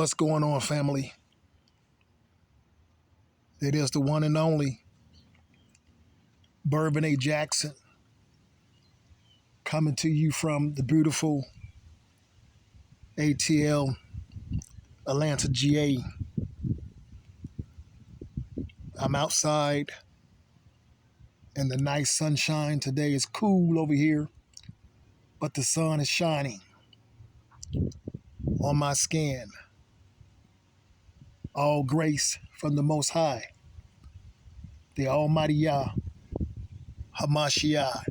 What's going on, family? It is the one and only Bervin A. Jackson coming to you from the beautiful ATL, Atlanta, GA. I'm outside in the nice sunshine. Today is cool over here, but the sun is shining on my skin. All grace from the Most High, the Almighty Yah, Hamashiach.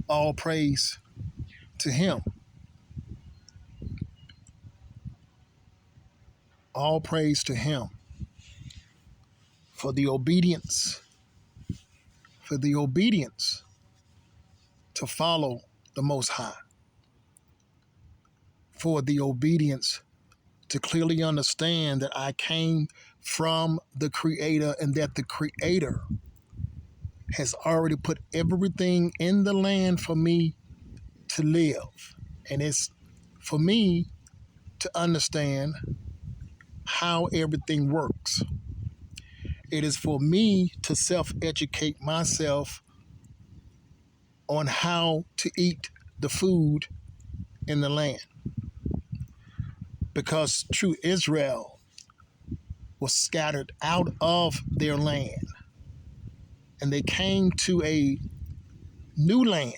All praise to Him. All praise to Him for the obedience, to follow the Most High, for the obedience to clearly understand that I came from the Creator and that the Creator has already put everything in the land for me to live. And it's for me to understand how everything works. It is for me to self-educate myself on how to eat the food in the land. Because true Israel was scattered out of their land, and they came to a new land,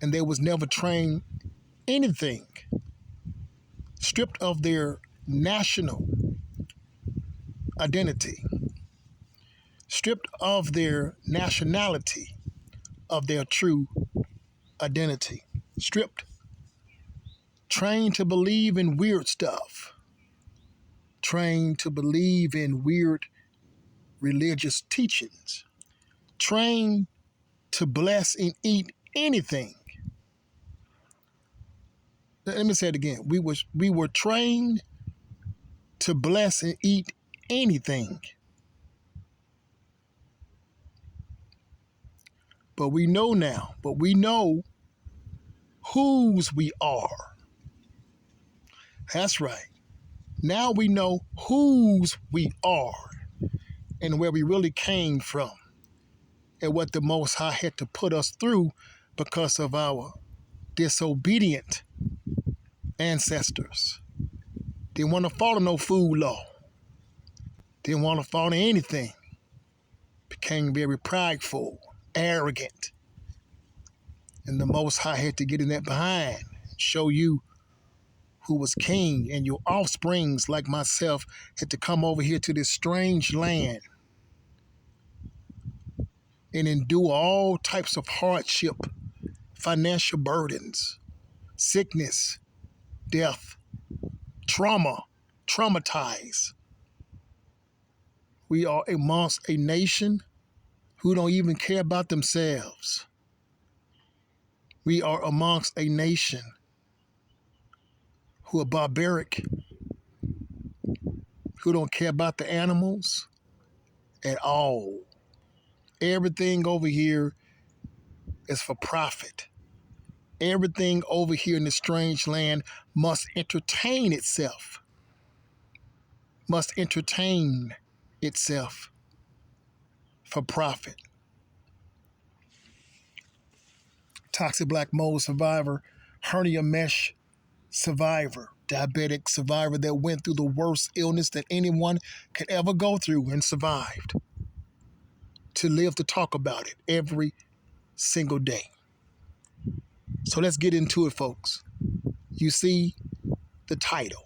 and they was never trained anything, stripped of their national identity, stripped of their nationality, of their true identity, stripped, trained to believe in weird stuff, trained to believe in weird religious teachings, trained to bless and eat anything. Let me say it again. We were trained to bless and eat anything. But we know now, whose we are. That's right. Now we know whose we are and where we really came from and what the Most High had to put us through because of our disobedient ancestors. Didn't want to follow no food law. Didn't want to follow anything. Became very prideful, arrogant. And the Most High had to get in that behind, show you who was king, and your offsprings like myself had to come over here to this strange land and endure all types of hardship, financial burdens, sickness, death, traumatized. We are amongst a nation who don't even care about themselves. We are amongst a nation who are barbaric, who don't care about the animals at all. Everything over here is for profit. Everything over here in this strange land must entertain itself. For profit. Toxic black mold survivor, hernia mesh survivor, diabetic survivor that went through the worst illness that anyone could ever go through and survived. To live to talk about it every single day. So let's get into it, folks. You see the title.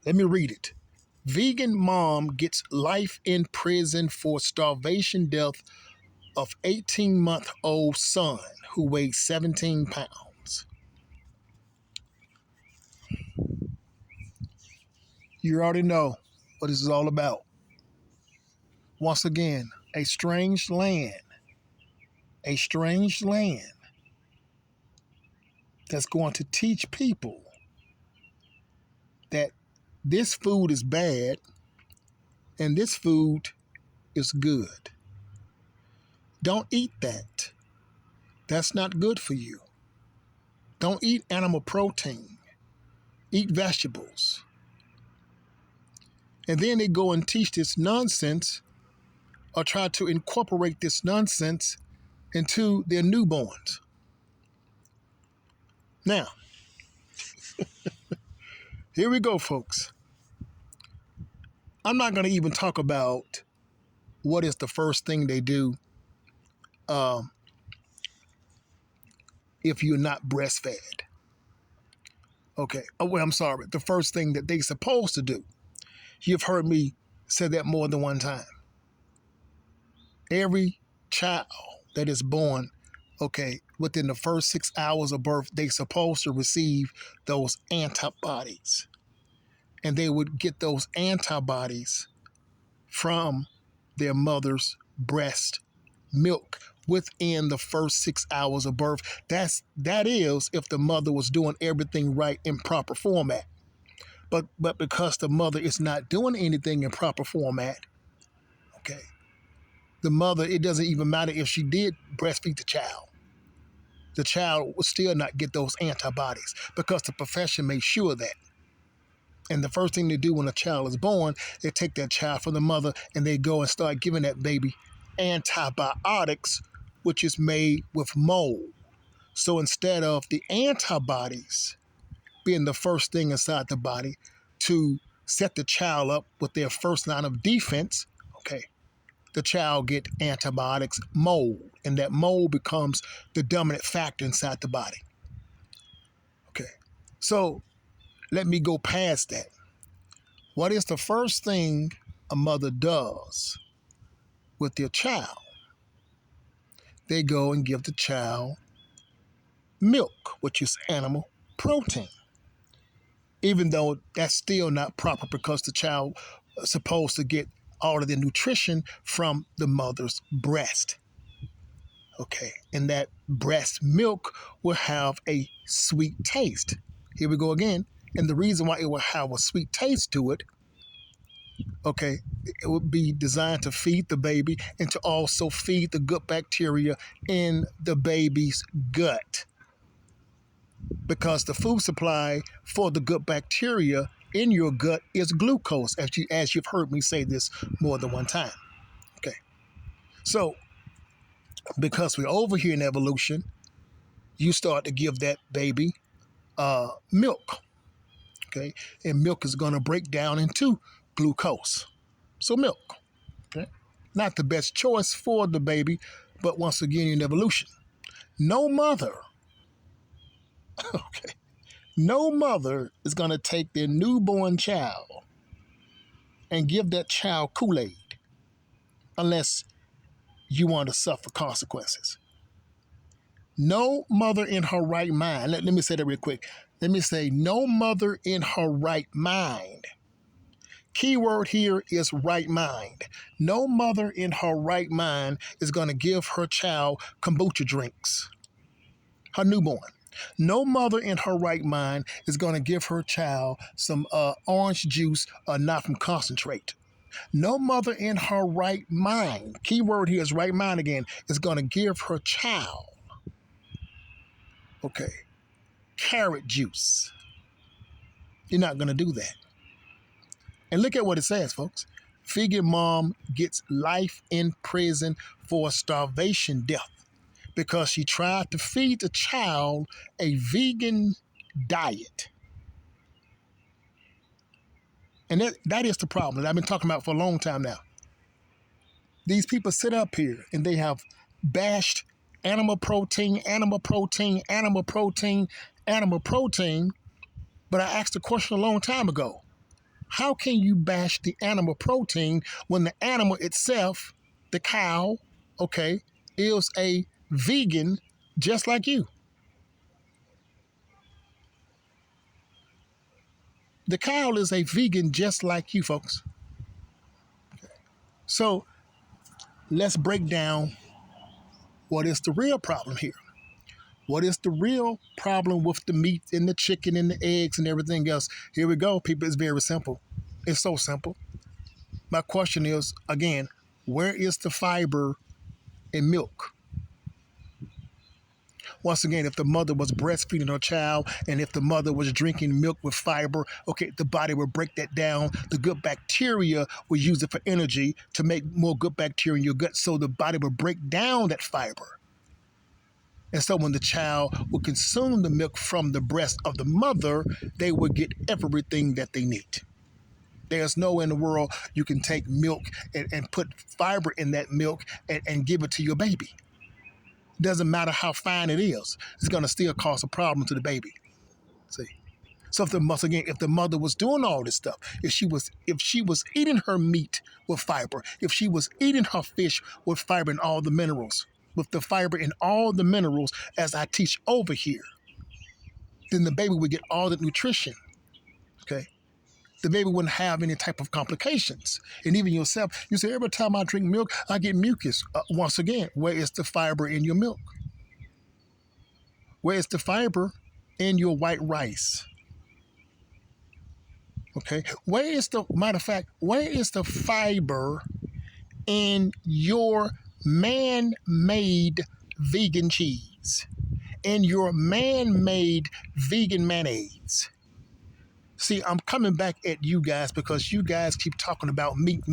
Let me read it. Vegan mom gets life in prison for starvation death of 18-month-old son who weighs 17 pounds. You already know what this is all about. Once again, a strange land that's going to teach people that this food is bad and this food is good. Don't eat that. That's not good for you. Don't eat animal protein. Eat vegetables. And then they go and teach this nonsense or try to incorporate this nonsense into their newborns. Now, here we go, folks. I'm not going to even talk about what is the first thing they do if you're not breastfed. Okay. Oh, well, I'm sorry. The first thing that they're supposed to do. You've heard me say that more than one time. Every child that is born, okay, within the first 6 hours of birth, they're supposed to receive those antibodies. And they would get those antibodies from their mother's breast milk within the first 6 hours of birth. That is if the mother was doing everything right in proper format. But because the mother is not doing anything in proper format, okay, the mother, it doesn't even matter if she did breastfeed the child will still not get those antibodies because the profession made sure of that. And the first thing they do when a child is born, they take that child from the mother and they go and start giving that baby antibiotics, which is made with mold. So instead of the antibodies being the first thing inside the body to set the child up with their first line of defense, okay, the child get antibiotics, mold, and that mold becomes the dominant factor inside the body. Okay, so let me go past that. What is the first thing a mother does with their child? They go and give the child milk, which is animal protein. Even though that's still not proper because the child is supposed to get all of the nutrition from the mother's breast. Okay, and that breast milk will have a sweet taste. Here we go again. And the reason why it will have a sweet taste to it, okay, it would be designed to feed the baby and to also feed the good bacteria in the baby's gut. Because the food supply for the good bacteria in your gut is glucose, as you've heard me say this more than one time. Okay, so because we're over here in evolution, you start to give that baby milk. Okay, and milk is going to break down into glucose. So milk, okay, not the best choice for the baby, but once again in evolution, no mother, okay, no mother is going to take their newborn child and give that child Kool-Aid unless you want to suffer consequences. No mother in her right mind, let me say that real quick. Let me say no mother in her right mind. Keyword here is right mind. No mother in her right mind is going to give her child kombucha drinks, her newborn. No mother in her right mind is going to give her child some orange juice not from concentrate. No mother in her right mind, keyword here is right mind again, is going to give her child, okay, carrot juice. You're not going to do that. And look at what it says, folks. Figure mom gets life in prison for starvation death because she tried to feed the child a vegan diet. And that is the problem that I've been talking about for a long time now. These people sit up here and they have bashed animal protein, animal protein, animal protein, animal protein. But I asked the question a long time ago. How can you bash the animal protein when the animal itself, the cow, okay, is a vegan just like you? The cow is a vegan just like you, folks. So let's break down what is the real problem here. What is the real problem with the meat and the chicken and the eggs and everything else? Here we go, people. It's very simple. It's so simple. My question is, again, where is the fiber in milk? Once again, if the mother was breastfeeding her child and if the mother was drinking milk with fiber, okay, the body will break that down. The good bacteria will use it for energy to make more good bacteria in your gut, so the body will break down that fiber. And so when the child will consume the milk from the breast of the mother, they will get everything that they need. There's no way in the world you can take milk and put fiber in that milk and give it to your baby. Doesn't matter how fine it is, it's going to still cause a problem to the baby. See? So if the mother was doing all this stuff, if she was eating her meat with fiber, if she was eating her fish with fiber and all the minerals, with the fiber and all the minerals as I teach over here, then the baby would get all the nutrition. Okay? The baby wouldn't have any type of complications. And even yourself, you say, every time I drink milk, I get mucus. Once again, where is the fiber in your milk? Where is the fiber in your white rice? Okay, where is the fiber in your man-made vegan cheese, in your man-made vegan mayonnaise? See, I'm coming back at you guys because you guys keep talking about meat,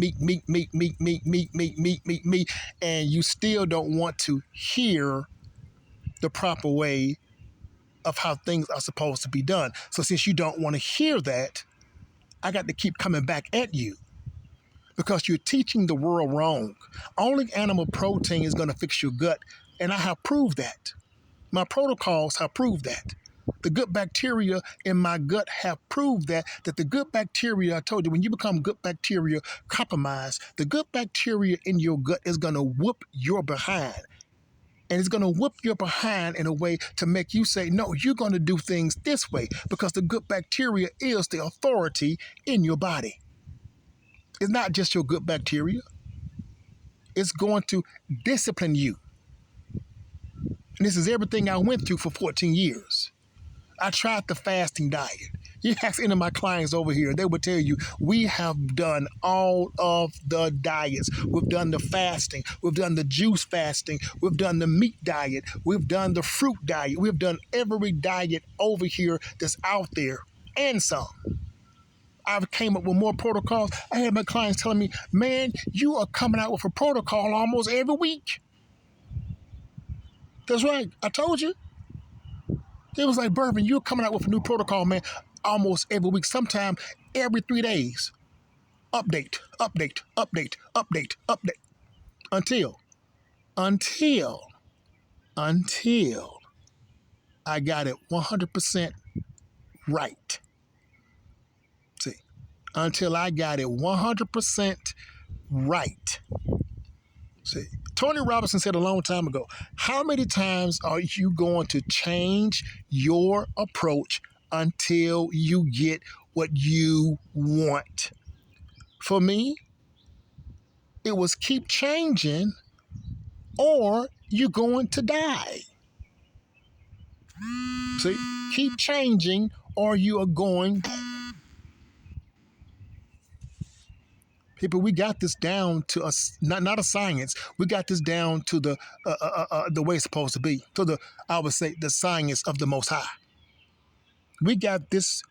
and you still don't want to hear the proper way of how things are supposed to be done. So since you don't want to hear that, I got to keep coming back at you because you're teaching the world wrong. Only animal protein is going to fix your gut, and I have proved that. My protocols have proved that. The good bacteria in my gut have proved that the good bacteria, I told you, when you become good bacteria compromised, the good bacteria in your gut is going to whoop your behind. And it's going to whoop your behind in a way to make you say, no, you're going to do things this way because the good bacteria is the authority in your body. It's not just your good bacteria. It's going to discipline you. And this is everything I went through for 14 years. I tried the fasting diet. You ask any of my clients over here, they would tell you, we have done all of the diets. We've done the fasting. We've done the juice fasting. We've done the meat diet. We've done the fruit diet. We've done every diet over here that's out there and some. I've came up with more protocols. I had my clients telling me, man, you are coming out with a protocol almost every week. That's right. I told you. It was like, Bervin, you're coming out with a new protocol, man, almost every week, sometime every 3 days. Update. Until I got it 100% right. See, until I got it 100% right. See, Tony Robinson said a long time ago, how many times are you going to change your approach until you get what you want? For me, it was keep changing or you're going to die. See, keep changing or you are going. People, we got this down to not a science. We got this down to the way it's supposed to be. To I would say, the science of the Most High. We got this,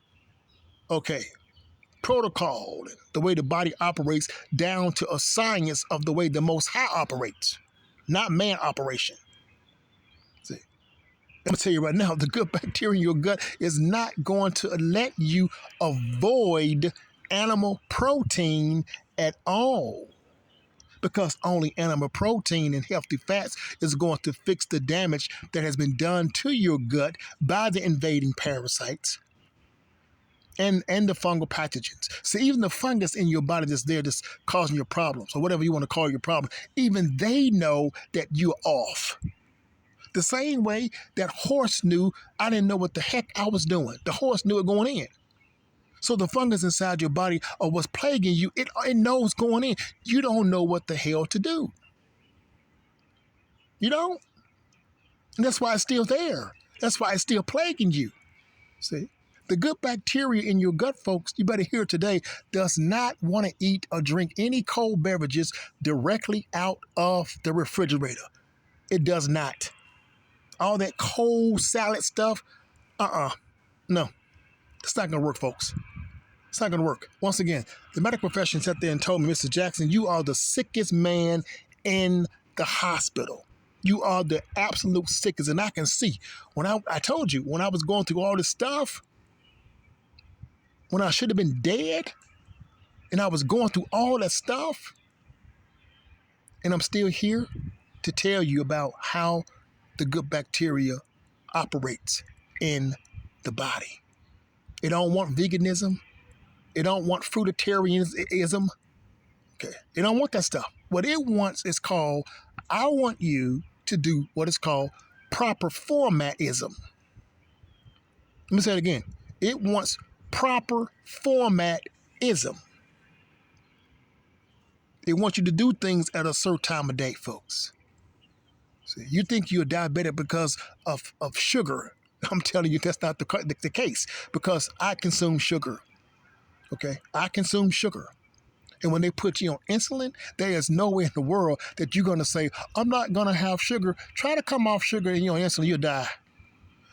protocol, the way the body operates, down to a science of the way the Most High operates, not man operation. See, I'm gonna tell you right now, the good bacteria in your gut is not going to let you avoid animal protein at all, because only animal protein and healthy fats is going to fix the damage that has been done to your gut by the invading parasites and the fungal pathogens. So even the fungus in your body that's there that's causing your problems, or whatever you want to call your problem, even they know that you're off. The same way that horse knew I didn't know what the heck I was doing. The horse knew it going in. So the fungus inside your body or what's plaguing you, it knows going in. You don't know what the hell to do. You don't? And that's why it's still there. That's why it's still plaguing you. See? The good bacteria in your gut, folks, you better hear today, does not want to eat or drink any cold beverages directly out of the refrigerator. It does not. all that cold salad stuff. No, it's not going to work, folks. It's not going to work. Once again, the medical profession sat there and told me, Mr. Jackson, you are the sickest man in the hospital. You are the absolute sickest. And I can see, when I told you, when I was going through all this stuff, when I should have been dead, and I was going through all that stuff, and I'm still here to tell you about how the good bacteria operates in the body. It don't want veganism. It don't want fruitarianism. Okay. It don't want that stuff. What it wants is called, I want you to do what is called proper formatism. Let me say it again. It wants proper formatism. They want you to do things at a certain time of day, folks. See, you think you're diabetic because of sugar. I'm telling you, that's not the case, because I consume sugar. Okay? I consume sugar. And when they put you on insulin, there is no way in the world that you're going to say, I'm not going to have sugar. Try to come off sugar and you're on insulin, you'll die.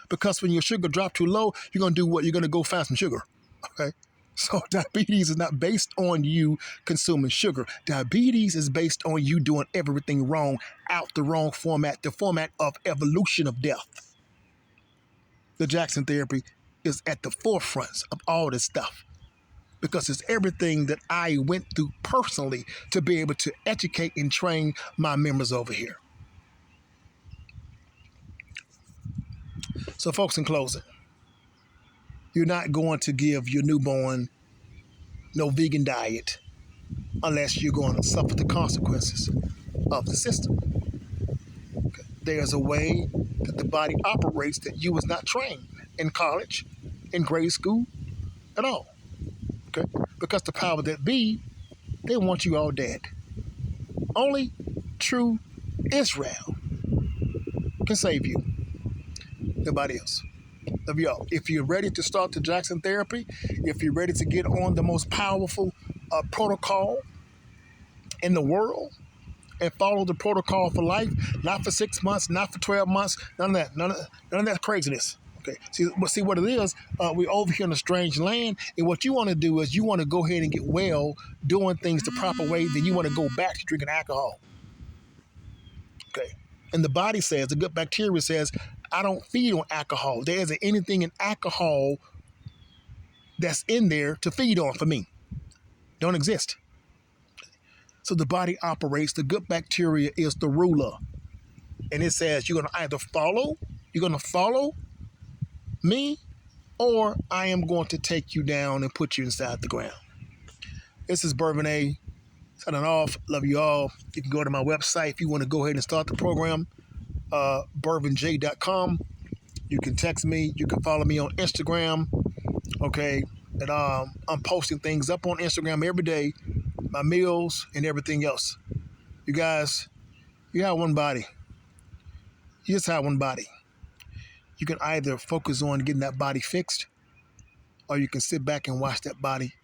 Because when your sugar drops too low, you're going to do what? You're going to go find some sugar. Okay? So diabetes is not based on you consuming sugar. Diabetes is based on you doing everything wrong, out the wrong format, the format of evolution of death. The Jackson therapy is at the forefront of all this stuff, because it's everything that I went through personally to be able to educate and train my members over here. So folks, in closing, you're not going to give your newborn no vegan diet unless you're going to suffer the consequences of the system. Okay. There's a way that the body operates that you was not trained in college, in grade school, at all. Okay? Because the power that be, they want you all dead. Only true Israel can save you. Nobody else. Love y'all. If you're ready to start the Jackson therapy, if you're ready to get on the most powerful protocol in the world and follow the protocol for life, not for 6 months, not for 12 months, none of that, none of that craziness. Okay. See what it is. We're over here in a strange land, and what you want to do is you want to go ahead and get well, doing things the proper way. Then you want to go back to drinking alcohol. Okay. And the body says, the good bacteria says, I don't feed on alcohol. There isn't anything in alcohol that's in there to feed on for me. Don't exist. So the body operates. The good bacteria is the ruler. And it says you're going to either follow me, or I am going to take you down and put you inside the ground. This is Bervin A. Signing off. Love you all. You can go to my website if you want to go ahead and start the program, bervinj.com. You can text me. You can follow me on Instagram. Okay. And I'm posting things up on Instagram every day, my meals and everything else. You guys, you have one body. You just have one body. You can either focus on getting that body fixed, or you can sit back and watch that body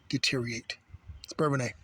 deteriorate. It's Bervin A.